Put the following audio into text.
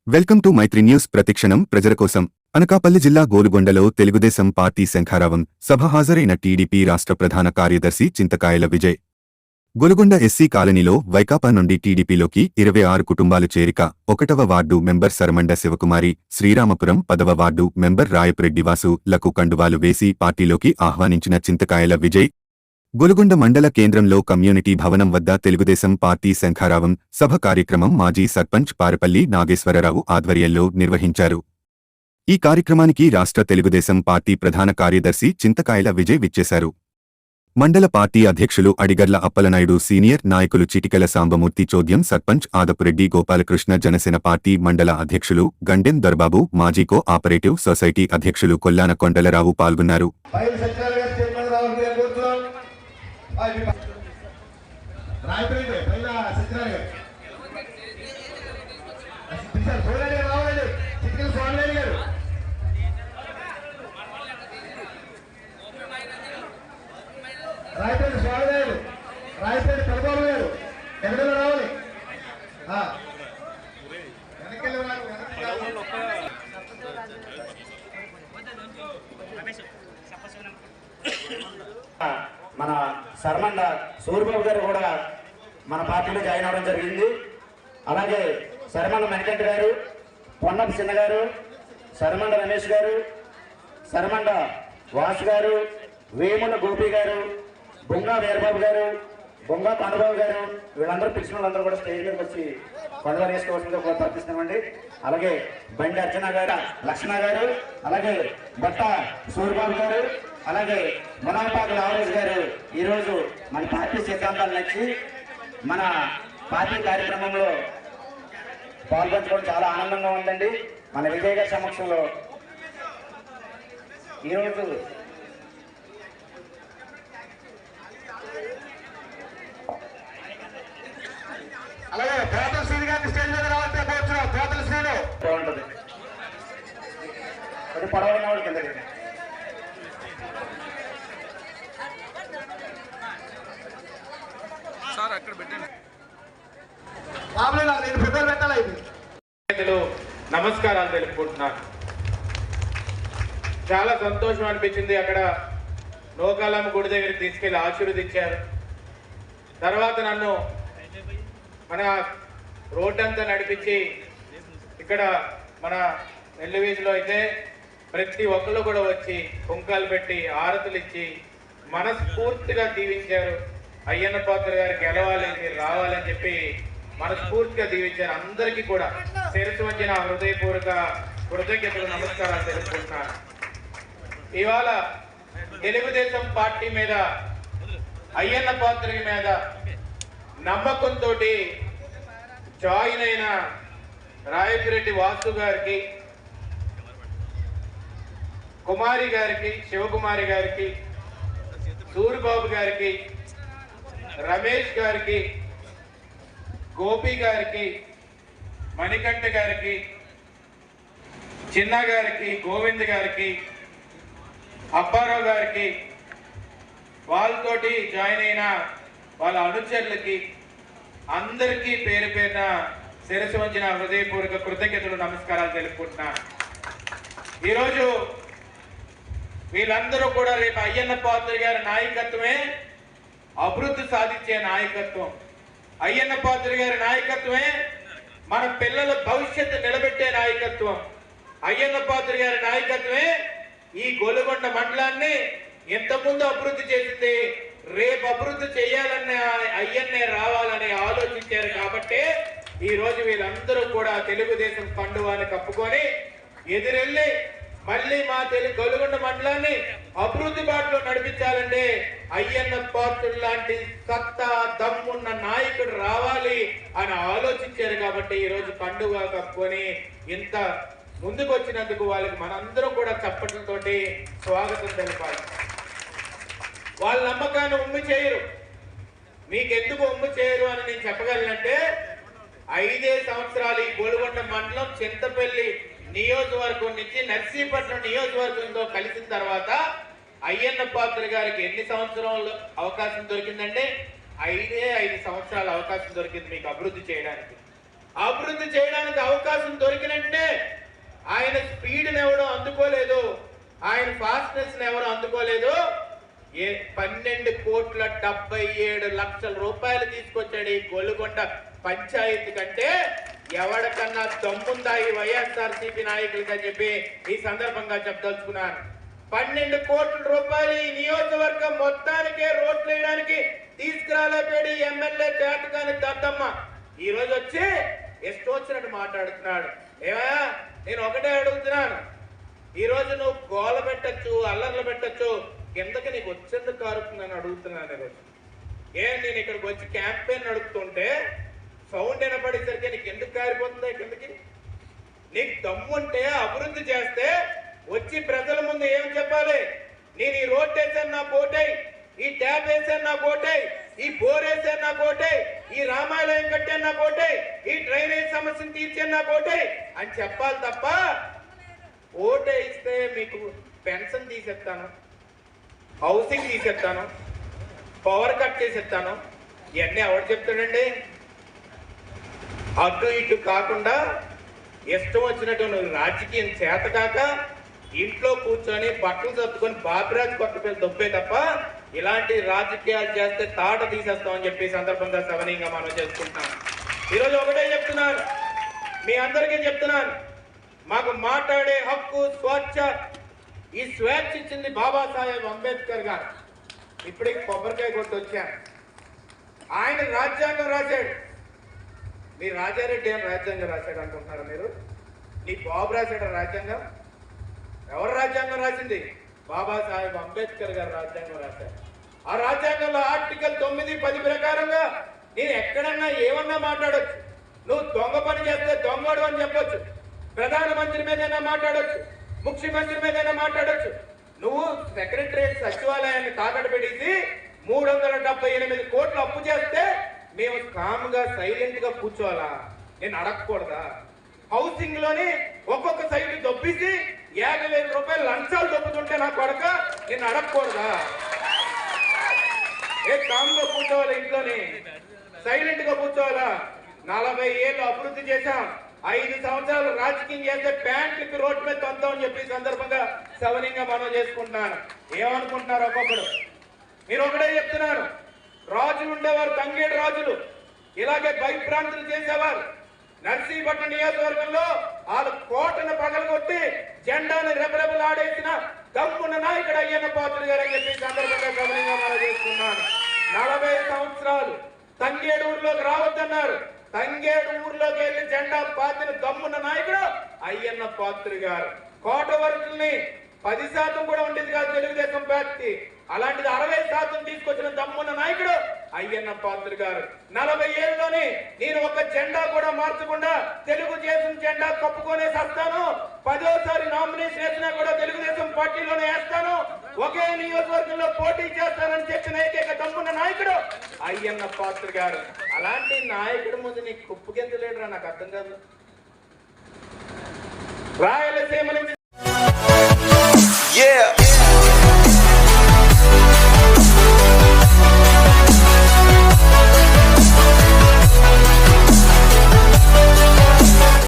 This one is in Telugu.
వెల్కమ్ టు మైత్రి న్యూస్ ప్రతిక్షణం ప్రజల కోసం. అనకాపల్లి జిల్లా గోలుగొండలో తెలుగుదేశం పార్టీ శంఖారావం సభ హాజరైన టీడీపీ రాష్ట్ర ప్రధాన కార్యదర్శి చింతకాయల విజయ్. గోలుగొండ ఎస్సీ కాలనీలో వైకాపా నుండి టీడీపీలోకి 26 కుటుంబాలు చేరిక. 1వ వార్డు మెంబర్ సరమండ శివకుమారి, శ్రీరామపురం 10వ వార్డు మెంబర్ రాయపురెడ్డి వాసు లకు కండువాలు వేసి పార్టీలోకి ఆహ్వానించిన చింతకాయల విజయ్ గోలుగొండ మండల కేంద్రంలో కమ్యూనిటీ భవనం వద్ద తెలుగుదేశం పార్టీ శంఖారావం సభ కార్యక్రమం మాజీ సర్పంచ్ పారపల్లి నాగేశ్వరరావు ఆధ్వర్యంలో నిర్వహించారు. ఈ కార్యక్రమానికి రాష్ట్ర తెలుగుదేశం పార్టీ ప్రధాన కార్యదర్శి చింతకాయల విజయ్ విచ్చేశారు. మండల పార్టీ అధ్యక్షులు అడిగర్ల అప్పలనాయుడు, సీనియర్ నాయకులు చిటికెల సాంబమూర్తి, చోద్యం సర్పంచ్ ఆదపురెడ్డి గోపాలకృష్ణ, జనసేన పార్టీ మండల అధ్యక్షులు గండెం దొరబాబు, మాజీ కో ఆపరేటివ్ సొసైటీ అధ్యక్షులు కొల్లాన కొండలరావు పాల్గొన్నారు. రాయపేట స్వామినాయుడు, రాయపేట కడబాబు గారు ఎక్కడ రావాలి. మన సర్మండ సూర్యబాబు గారు కూడా మన పార్టీలో జాయిన్ అవ్వడం జరిగింది. అలాగే సరమండ వెంకట గారు, పొన్నపు చిన్న గారు, సరమండ రమేష్ గారు, సరమండ వాసు గారు, వేముల గోపి గారు, బొంగా వీరబాబు గారు, బొంగా పాండబాబు గారు, వీళ్ళందరూ పిలిచిన వాళ్ళందరూ కూడా స్టేజ్ మీదకి వచ్చి కొండలు వేసుకోవాల్సిందిగా ప్రార్థిస్తున్నామండి. అలాగే బండి అర్చన గారు, లక్ష్మణ గారు, అలాగే బట్ట సూర్యబాబు గారు, అలాగే మునాపాక లావరేజ్ గారు ఈరోజు మన పార్టీ సిద్ధాంతాలు నచ్చి మన పార్టీ కార్యక్రమంలో పాల్గొంచుకోవడం చాలా ఆనందంగా ఉందండి. మన విజయ్ గారి సమక్షంలో ఈరోజు అలాగే కోతల శ్రీని గారిని స్టేజ్ మీద రావాలంటే కూర్చున్నాం. కోతల శ్రీను బాగుంటుంది, అది పొడవైన వాడు కింద సార్ అక్కడ పెట్టండి. నేను ప్రిపేర్ పెట్టాలి. నమస్కారాలు తెలుపుకుంటున్నాను. చాలా సంతోషం అనిపించింది. అక్కడ నోకాలమ్మ గుడి దగ్గరికి తీసుకెళ్లి ఆశీర్వదించారు. తర్వాత నన్ను మన రోడ్డంతా నడిపించి ఇక్కడ మన నెల్లివీధిలో అయితే ప్రతి ఒక్కరు కూడా వచ్చి కుంకాలు పెట్టి ఆరతులు ఇచ్చి మనస్ఫూర్తిగా దీవించారు. అయ్యన్న పాత్ర గారు గెలవాలి, మీరు రావాలని చెప్పి మనస్ఫూర్తిగా దీవించారు. అందరికీ కూడా శిరస్సు వంచిన హృదయపూర్వక కృతజ్ఞతలు, నమస్కారాలు తెలుపుకుంటున్నాను. ఇవాళ తెలుగుదేశం పార్టీ మీద, అయ్యన్న పాత్ర మీద నమ్మకంతో జాయిన్ అయిన రాయపురెడ్డి వాసు గారికి, కుమారి గారికి, శివకుమారి గారికి, సూరిబాబు గారికి, రమేష్ గారికి, గోపి గారికి, మణికంఠ గారికి, చిన్న గారికి, గోవింద్ గారికి, అప్పారావు గారికి, వాళ్ళతోటి జాయిన్ అయిన వాళ్ళ అనుచరులకి అందరికీ పేరు పేరున శిరస్సు వంచిన హృదయపూర్వక కృతజ్ఞతలు, నమస్కారాలు తెలుపుకుంటున్నాను. ఈరోజు వీళ్ళందరూ కూడా రేపు అయ్యన్న పాత్ర గారి నాయకత్వమే అభివృద్ధి సాధించే నాయకత్వం. అయ్యన్న పాత్ర గారి నాయకత్వమే మన పిల్లల భవిష్యత్తు నిలబెట్టే నాయకత్వం. అయ్యన్న పాత్ర గారి నాయకత్వమే ఈ గోలుగొండ మండలాన్ని ఇంతకుముందు అభివృద్ధి చేసింది. రేపు అభివృద్ధి చేయాలనే అయ్యన్నే రావాలని ఆలోచించారు. కాబట్టి ఈ రోజు వీళ్ళందరూ కూడా తెలుగుదేశం కండువాన్ని కప్పుకొని ఎదురెళ్ళి మళ్ళీ మా గోలుగొండ మండలాన్ని అభివృద్ధి బాటలో నడిపించాలంటే అయ్యన్న పాత్రుడు లాంటి సత్తా దమ్మున్న నాయకుడు రావాలి అని ఆలోచించారు. కాబట్టి ఈ రోజు కండువా కప్పుకొని ఇంత ముందుకు వచ్చినందుకు వాళ్ళకి మనందరం కూడా చప్పట్లతోటి స్వాగతం తెలపాలి. వాళ్ళ నమ్మకాన్ని ఉమ్మి చేయరు. మీకెందుకు ఉమ్మి చేయరు అని నేను చెప్పగలనంటే 5 సంవత్సరాలు ఈ గోలుగొండ మండలం చింతపల్లి నియోజకవర్గం నుంచి నర్సీపట్నం నియోజకవర్గంతో కలిసిన తర్వాత అయ్యన్న పాత్ర గారికి ఎన్ని సంవత్సరాలు అవకాశం దొరికిందంటే 5 సంవత్సరాల అవకాశం దొరికింది మీకు అభివృద్ధి చేయడానికి. అవకాశం దొరికిన అందుకోలేదు, ఆయన ఫాస్ట్నెస్ ఎవరు అందుకోలేదు. 12,77,00,000 రూపాయలు తీసుకొచ్చాడు ఈ గొలుగొండ పంచాయతీ కంటే. ఎవరికన్నా దమ్ముందా ఈ వైఎస్ఆర్సీపీ నాయకులకి అని చెప్పి ఈ సందర్భంగా చెప్పదలుచుకున్నాను. 12 కోట్ల రూపాయలు ఈ నియోజకవర్గం మొత్తానికే రోడ్లు వేయడానికి తీసుకురాలేపేడు ఎమ్మెల్యే చేతకాని దద్దమ్మ ఈ రోజు వచ్చి ఇష్టం వచ్చినట్టు మాట్లాడుతున్నాడు. ఏమయ్యా, నేను ఒకటే అడుగుతున్నాను, ఈ రోజు నువ్వు గోల పెట్టచ్చు, అల్లర్లు పెట్టచ్చు, కిందకి నీకు వచ్చేందుకు కారుతుందని అడుగుతున్నాను. ఈరోజు నేను ఇక్కడికి వచ్చి క్యాంపెయిన్ నడుపుతుంటే సౌండ్ వినపడేసరికి నీకు ఎందుకు కారిపోతుందా కిందకి? నీకు దమ్ముంటే అభివృద్ధి చేస్తే వచ్చి ప్రజల ముందు ఏం చెప్పాలి? నేను ఈ రోడ్ వేసాను నా కోటై, ఈ ట్యాప్ వేసాను నా కోటై, ఈ బోర్ వేసాను నా కోటై, ఈ రామాలయం కట్టాను నా కోటై, ఈ డ్రైనేజ్ సమస్యను తీర్చాను నా కోటై అని చెప్పాలి తప్ప ఓటే ఇస్తే మీకు పెన్షన్ తీసేస్తాను, హౌసింగ్ తీసేస్తాను, పవర్ కట్ చేసేస్తాను, ఇవన్నీ ఎవరు చెప్తాడండి? అటు ఇటు కాకుండా ఇష్టం వచ్చినట్టు నువ్వు రాజకీయం చేతకాక ఇంట్లో కూర్చొని బట్టలు సర్దుకొని బాబిరాజ్ కొట్టపల్లి దొబ్బే తప్ప ఇలాంటి రాజకీయాలు చేస్తే తాట తీసేస్తామని చెప్పి సందర్భంగా సవనీయంగా మనం చేసుకుంటాం. ఈరోజు ఒకటే చెప్తున్నాను, మీ అందరికీ చెప్తున్నాను, మాకు మాట్లాడే హక్కు, స్వేచ్ఛ, ఈ స్వేచ్ఛ ఇచ్చింది బాబాసాహెబ్ అంబేద్కర్ గారు. ఇప్పటికి కొబ్బరికాయ కొట్టి వచ్చాను. ఆయన రాజ్యాంగం రాశాడు. మీ రాజారెడ్డి అని రాజ్యాంగం రాశాడు అనుకుంటున్నారా మీరు? నీ బాబు రాశాడు రాజ్యాంగం? ఎవరు రాజ్యాంగం రాసింది? బాబాసాహెబ్ అంబేద్కర్ గారు రాజ్యాంగం రాశారు. ఆ రాజ్యాంగంలో ఆర్టికల్ 9, 10 ప్రకారంగా నేను ఎక్కడన్నా ఏమన్నా మాట్లాడొచ్చు. నువ్వు దొంగ పని చేస్తే దొంగడు అని చెప్పొచ్చు, ప్రధానమంత్రి మీదైనా మాట్లాడొచ్చు, ముఖ్యమంత్రి మీదైనా మాట్లాడొచ్చు. నువ్వు సెక్రటరియట్ సచివాలయాన్ని తాకట్టు పెట్టేసి 378 కోట్లు అప్పు చేస్తే మేము కామ్గా సైలెంట్ గా కూర్చోవాలా? నేను అడగకూడదా? హౌసింగ్ లోని ఒక్కొక్క సైట్ దొబ్బేసి 50,000 రూపాయలు లంచాలు దొబ్బుతుంటే నా కొడక నేను అడగకూడదా? ఏ కామ్గా కూర్చోవాలి? ఇంట్లోని సైలెంట్ గా కూర్చోవాలా? 40 ఏళ్ళు అభివృద్ధి చేశాం, 5 సంవత్సరాలు రాజకీయం చేస్తే ప్యాంట్లకి రోడ్డు మీద తొంతామని చెప్పి సందర్భంగా సవనీయంగా మనం చేసుకుంటున్నాను. ఏమనుకుంటున్నారు ఒక్కొక్కడు? మీరు ఒకటే చెప్తున్నారు, రాజులు ఉండేవారు, తంగేడు రాజులు ఇలాగే భయభ్రాంతులు చేసేవారు. నర్సీపట్నం నియోజకవర్గంలో వాళ్ళు కోటను పగలగొట్టి జెండాను రెపరెపలాడేసిన దమ్మున్న నాయకుడు అయ్యన్న పాత్రుడు గారు అని చెప్పి సందర్భంగా గమనంగా మనం చేసుకున్నాను. 40 సంవత్సరాలు తంగేడు ఊర్లోకి రావద్దన్నారు. తంగేడు ఊర్లోకి వెళ్ళి జెండా పాతిన దమ్మున్న నాయకుడు అయ్యన్న పాత్రుడు గారు. కోట వరకుల్ని 10% కూడా ఉండేది కాదు తెలుగుదేశం పార్టీ, అలాంటిది 60% తీసుకొచ్చిన దమ్మున్న నాయకుడు అయ్యన్న పాత్రుడు గారు. 40 ఏళ్ళలోనే నేను ఒక జెండా కూడా మార్చకుండా తెలుగుదేశం జెండా కప్పుకొనే వస్తాను. 10వసారి నామినేషన్ వేసినా కూడా తెలుగుదేశం పార్టీలోనే వేస్తాను, ఒకే నియోజకవర్గంలో పోటీ చేస్తానని చెప్పిన ఏకైక దమ్మున్న నాయకుడు అయ్యన్న పాత్రుడు గారు. అలాంటి నాయకుడు ముందు నీకు కుప్పుకెందులేడురా? నాకు అర్థం కాదు. రాయలసీమ నుంచి